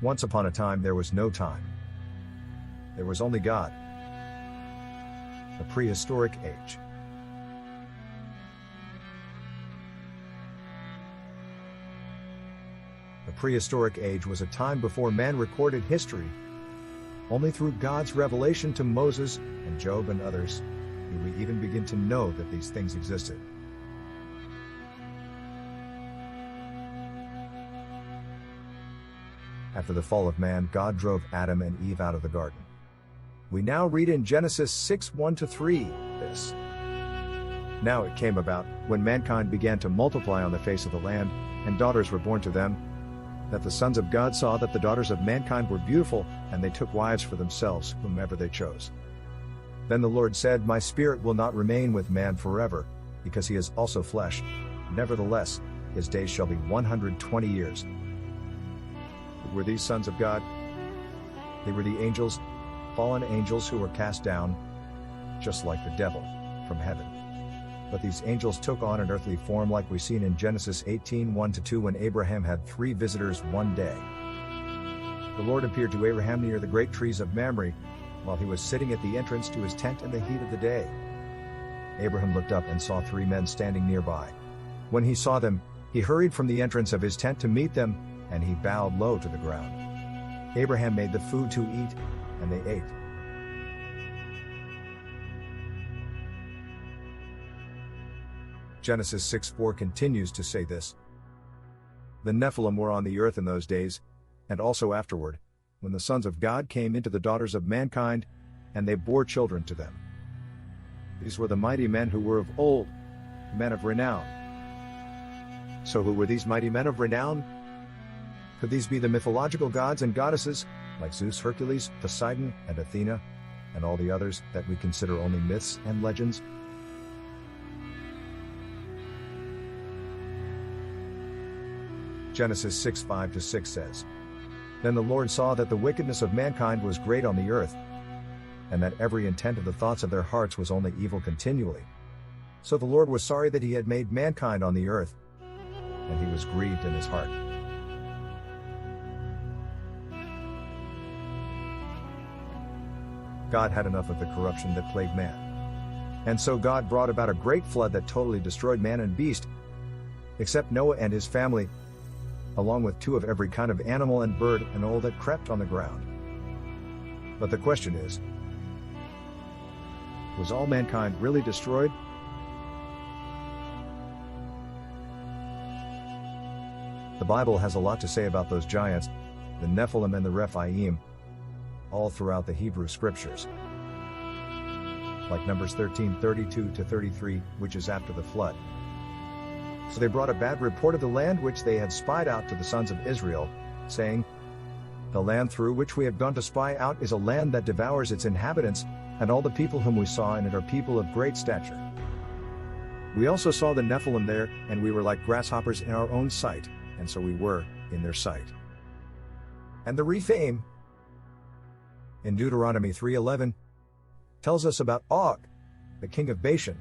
Once upon a time there was no time. There was only God. The prehistoric age. The prehistoric age was a time before man recorded history. Only through God's revelation to Moses and Job and others do we even begin to know that these things existed. After the fall of man, God drove Adam and Eve out of the garden. We now read in Genesis 6:1-3 this. Now it came about, when mankind began to multiply on the face of the land, and daughters were born to them, that the sons of God saw that the daughters of mankind were beautiful, and they took wives for themselves, whomever they chose. Then the Lord said, My spirit will not remain with man forever, because he is also flesh. Nevertheless, his days shall be 120 years. Who were these sons of God? They were the angels, fallen angels who were cast down, just like the devil, from heaven. But these angels took on an earthly form, like we seen in Genesis 18:1-2, when Abraham had 3 visitors one day. The Lord appeared to Abraham near the great trees of Mamre, while he was sitting at the entrance to his tent in the heat of the day. Abraham looked up and saw 3 men standing nearby. When he saw them, he hurried from the entrance of his tent to meet them, and he bowed low to the ground. Abraham made the food to eat, and they ate. Genesis 6:4 continues to say this. The Nephilim were on the earth in those days, and also afterward, when the sons of God came into the daughters of mankind, and they bore children to them. These were the mighty men who were of old, men of renown. So who were these mighty men of renown? Could these be the mythological gods and goddesses, like Zeus, Hercules, Poseidon, and Athena, and all the others that we consider only myths and legends? Genesis 6:5-6 says, Then the Lord saw that the wickedness of mankind was great on the earth, and that every intent of the thoughts of their hearts was only evil continually. So the Lord was sorry that he had made mankind on the earth, and he was grieved in his heart. God had enough of the corruption that plagued man. And so God brought about a great flood that totally destroyed man and beast, except Noah and his family, along with 2 of every kind of animal and bird and all that crept on the ground. But the question is, was all mankind really destroyed? The Bible has a lot to say about those giants, the Nephilim and the Rephaim, all throughout the Hebrew scriptures. Like Numbers 13:32-33, which is after the flood. So they brought a bad report of the land which they had spied out to the sons of Israel, saying, The land through which we have gone to spy out is a land that devours its inhabitants, and all the people whom we saw in it are people of great stature. We also saw the Nephilim there, and we were like grasshoppers in our own sight, and so we were in their sight. And the Rephaim, in Deuteronomy 3:11, tells us about Og, the king of Bashan,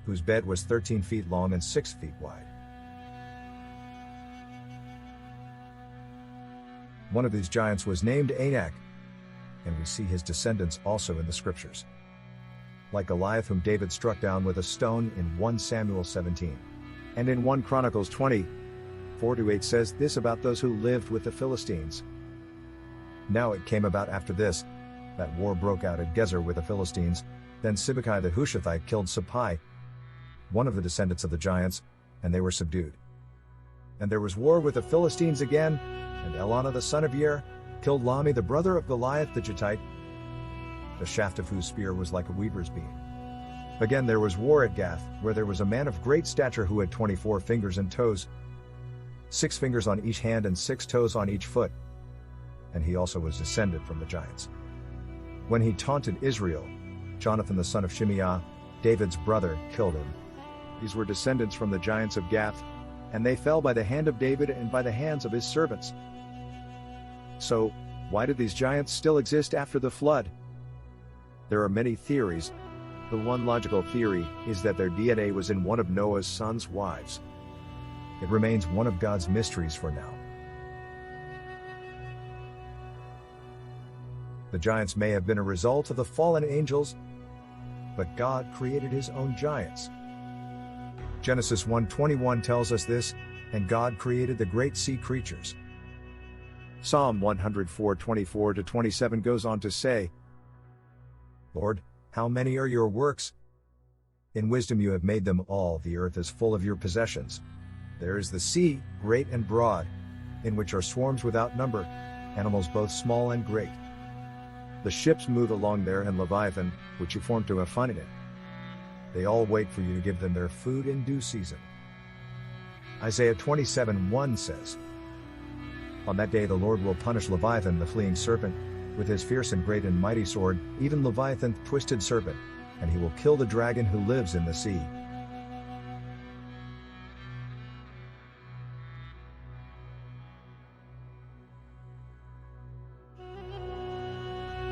whose bed was 13 feet long and 6 feet wide. One of these giants was named Anak, and we see his descendants also in the scriptures. Like Goliath, whom David struck down with a stone in 1 Samuel 17. And in 1 Chronicles 20:4-8 says this about those who lived with the Philistines. Now it came about after this, that war broke out at Gezer with the Philistines. Then Sibbecai the Hushathite killed Sappai, one of the descendants of the giants, and they were subdued. And there was war with the Philistines again, and Elkanah the son of Yair killed Lahmi the brother of Goliath the Gittite, the shaft of whose spear was like a weaver's beam. Again there was war at Gath, where there was a man of great stature who had 24 fingers and toes, 6 fingers on each hand and 6 toes on each foot, and he also was descended from the giants. When he taunted Israel, Jonathan the son of Shimeah, David's brother, killed him. These were descendants from the giants of Gath, and they fell by the hand of David and by the hands of his servants. So, why did these giants still exist after the flood? There are many theories. The one logical theory is that their DNA was in one of Noah's sons' wives. It remains one of God's mysteries for now. The giants may have been a result of the fallen angels, but God created his own giants. Genesis 1:21 tells us this, and God created the great sea creatures. Psalm 104:24-27 goes on to say, Lord, how many are your works? In wisdom you have made them all, the earth is full of your possessions. There is the sea, great and broad, in which are swarms without number, animals both small and great. The ships move along there, and Leviathan, which you formed to have fun in it. They all wait for you to give them their food in due season. Isaiah 27:1 says, On that day the Lord will punish Leviathan the fleeing serpent, with his fierce and great and mighty sword, even Leviathan the twisted serpent, and he will kill the dragon who lives in the sea.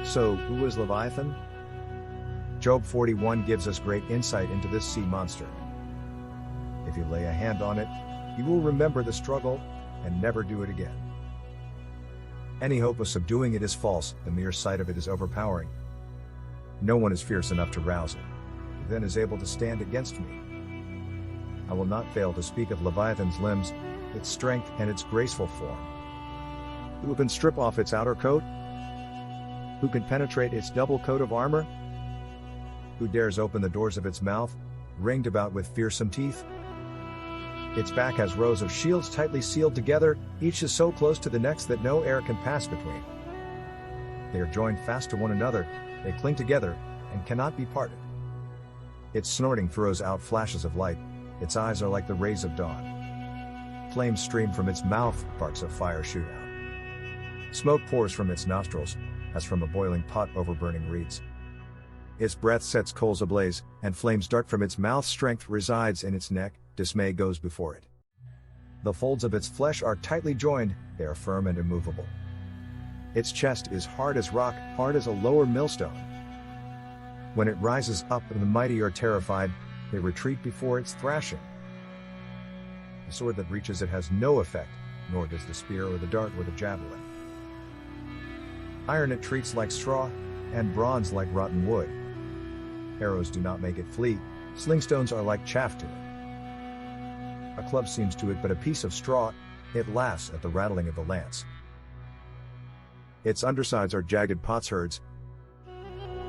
So, who is Leviathan? Job 41 gives us great insight into this sea monster. If you lay a hand on it, you will remember the struggle and never do it again. Any hope of subduing it is false, the mere sight of it is overpowering. No one is fierce enough to rouse it, who then is able to stand against me. I will not fail to speak of Leviathan's limbs, its strength and its graceful form. Who can strip off its outer coat? Who can penetrate its double coat of armor? Who dares open the doors of its mouth, ringed about with fearsome teeth? Its back has rows of shields tightly sealed together, each is so close to the next that no air can pass between. They are joined fast to one another, they cling together, and cannot be parted. Its snorting throws out flashes of light, its eyes are like the rays of dawn. Flames stream from its mouth, sparks of fire shoot out. Smoke pours from its nostrils, as from a boiling pot over burning reeds. Its breath sets coals ablaze, and flames dart from its mouth. Strength resides in its neck, dismay goes before it. The folds of its flesh are tightly joined, they are firm and immovable. Its chest is hard as rock, hard as a lower millstone. When it rises up and the mighty are terrified, they retreat before its thrashing. The sword that reaches it has no effect, nor does the spear or the dart or the javelin. Iron it treats like straw, and bronze like rotten wood. Arrows do not make it flee, slingstones are like chaff to it. A club seems to it but a piece of straw, it laughs at the rattling of the lance. Its undersides are jagged potsherds,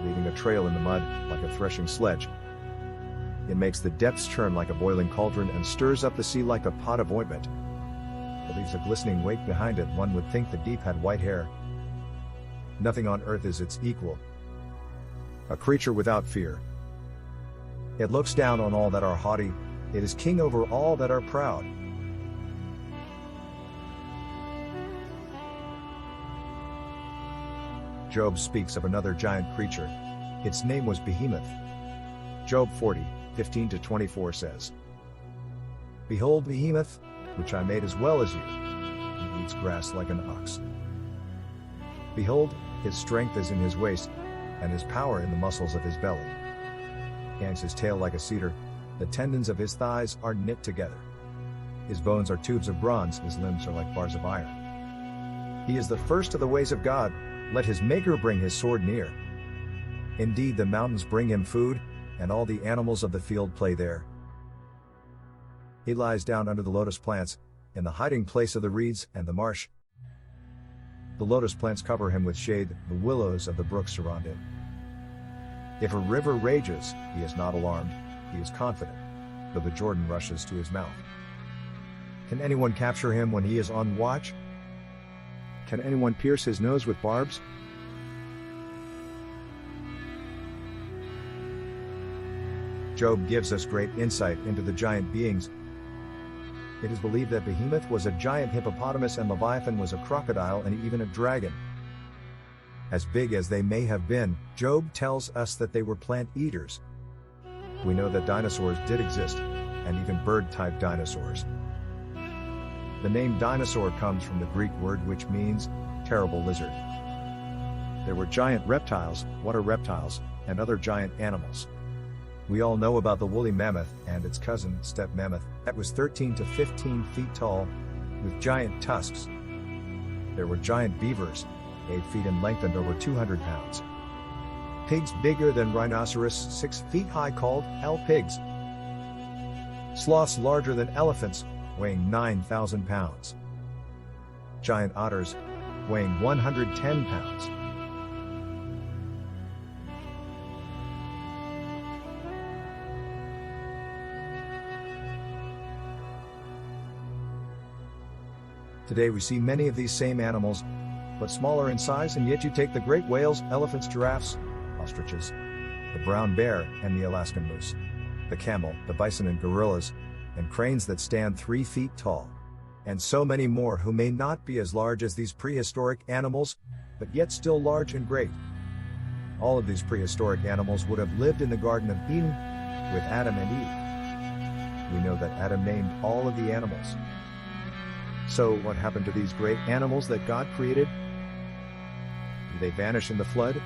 leaving a trail in the mud, like a threshing sledge. It makes the depths churn like a boiling cauldron and stirs up the sea like a pot of ointment. It leaves a glistening wake behind it, one would think the deep had white hair. Nothing on earth is its equal. A creature without fear. It looks down on all that are haughty, it is king over all that are proud. Job speaks of another giant creature. Its name was Behemoth. Job 40:15-24 says, Behold Behemoth, which I made as well as you. He eats grass like an ox. Behold, his strength is in his waist, and his power in the muscles of his belly. He hangs his tail like a cedar, the tendons of his thighs are knit together. His bones are tubes of bronze, his limbs are like bars of iron. He is the first of the ways of God, let his maker bring his sword near. Indeed the mountains bring him food, and all the animals of the field play there. He lies down under the lotus plants, in the hiding place of the reeds and the marsh. The lotus plants cover him with shade, the willows of the brook surround him. If a river rages, he is not alarmed, he is confident, though the Jordan rushes to his mouth. Can anyone capture him when he is on watch? Can anyone pierce his nose with barbs? Job gives us great insight into the giant beings. It is believed that Behemoth was a giant hippopotamus and Leviathan was a crocodile and even a dragon. As big as they may have been, Job tells us that they were plant eaters. We know that dinosaurs did exist, and even bird-type dinosaurs. The name dinosaur comes from the Greek word which means terrible lizard. There were giant reptiles, water reptiles, and other giant animals. We all know about the woolly mammoth and its cousin, steppe mammoth, that was 13 to 15 feet tall, with giant tusks. There were giant beavers, 8 feet in length and over 200 pounds. Pigs bigger than rhinoceros, 6 feet high, called L pigs. Sloths larger than elephants, weighing 9,000 pounds. Giant otters, weighing 110 pounds. Today we see many of these same animals, but smaller in size, and yet you take the great whales, elephants, giraffes, ostriches, the brown bear and the Alaskan moose, the camel, the bison and gorillas, and cranes that stand 3 feet tall, and so many more who may not be as large as these prehistoric animals, but yet still large and great. All of these prehistoric animals would have lived in the Garden of Eden with Adam and Eve. We know that Adam named all of the animals. So what happened to these great animals that God created? Did they vanish in the flood?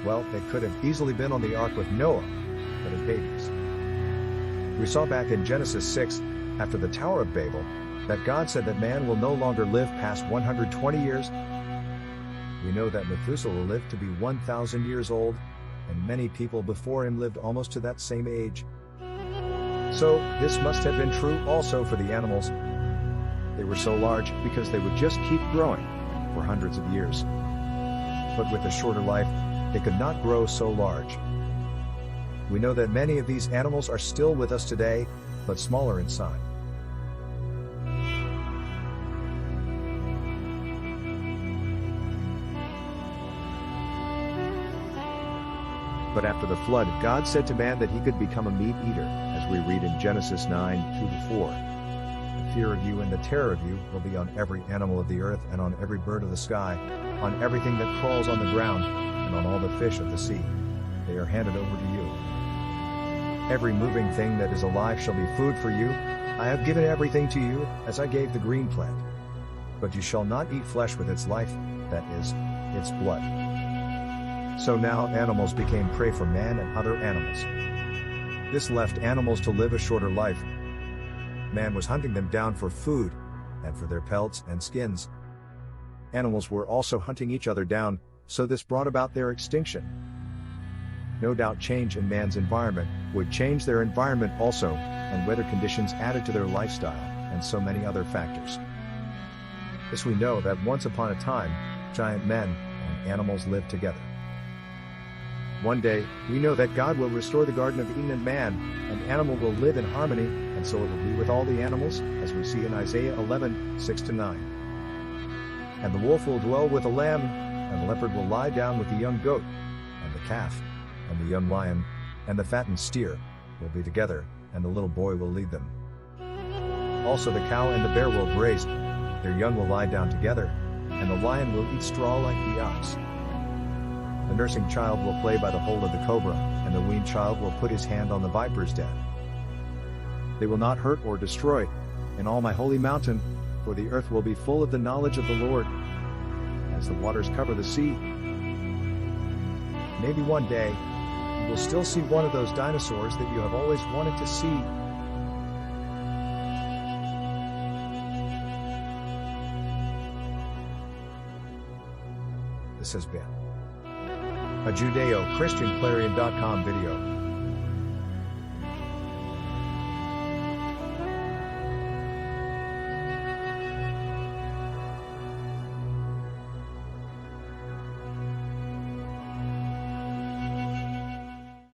Well, they could have easily been on the ark with Noah, but as babies. We saw back in Genesis 6, after the Tower of Babel, that God said that man will no longer live past 120 years. We know that Methuselah lived to be 1,000 years old, and many people before him lived almost to that same age. So, this must have been true also for the animals. They were so large because they would just keep growing for hundreds of years. But with a shorter life, they could not grow so large. We know that many of these animals are still with us today, but smaller in size. But after the flood, God said to man that he could become a meat eater, as we read in Genesis 9:2-4. The fear of you and the terror of you will be on every animal of the earth and on every bird of the sky, on everything that crawls on the ground, and on all the fish of the sea. They are handed over to you. Every moving thing that is alive shall be food for you. I have given everything to you, as I gave the green plant. But you shall not eat flesh with its life, that is, its blood. So now animals became prey for man and other animals. This left animals to live a shorter life. Man was hunting them down for food, and for their pelts and skins. Animals were also hunting each other down, so this brought about their extinction. No doubt change in man's environment would change their environment also, and weather conditions added to their lifestyle, and so many other factors. This we know that once upon a time, giant men and animals lived together. One day, we know that God will restore the Garden of Eden, and man and animal will live in harmony, and so it will be with all the animals, as we see in Isaiah 11:6-9. And the wolf will dwell with the lamb, and the leopard will lie down with the young goat, and the calf, and the young lion, and the fattened steer will be together, and the little boy will lead them. Also the cow and the bear will graze, their young will lie down together, and the lion will eat straw like the ox. The nursing child will play by the hole of the cobra, and the weaned child will put his hand on the viper's den. They will not hurt or destroy in all my holy mountain, for the earth will be full of the knowledge of the Lord, as the waters cover the sea. Maybe one day, you will still see one of those dinosaurs that you have always wanted to see. This has been a Judeo-Christian Clarion.com video.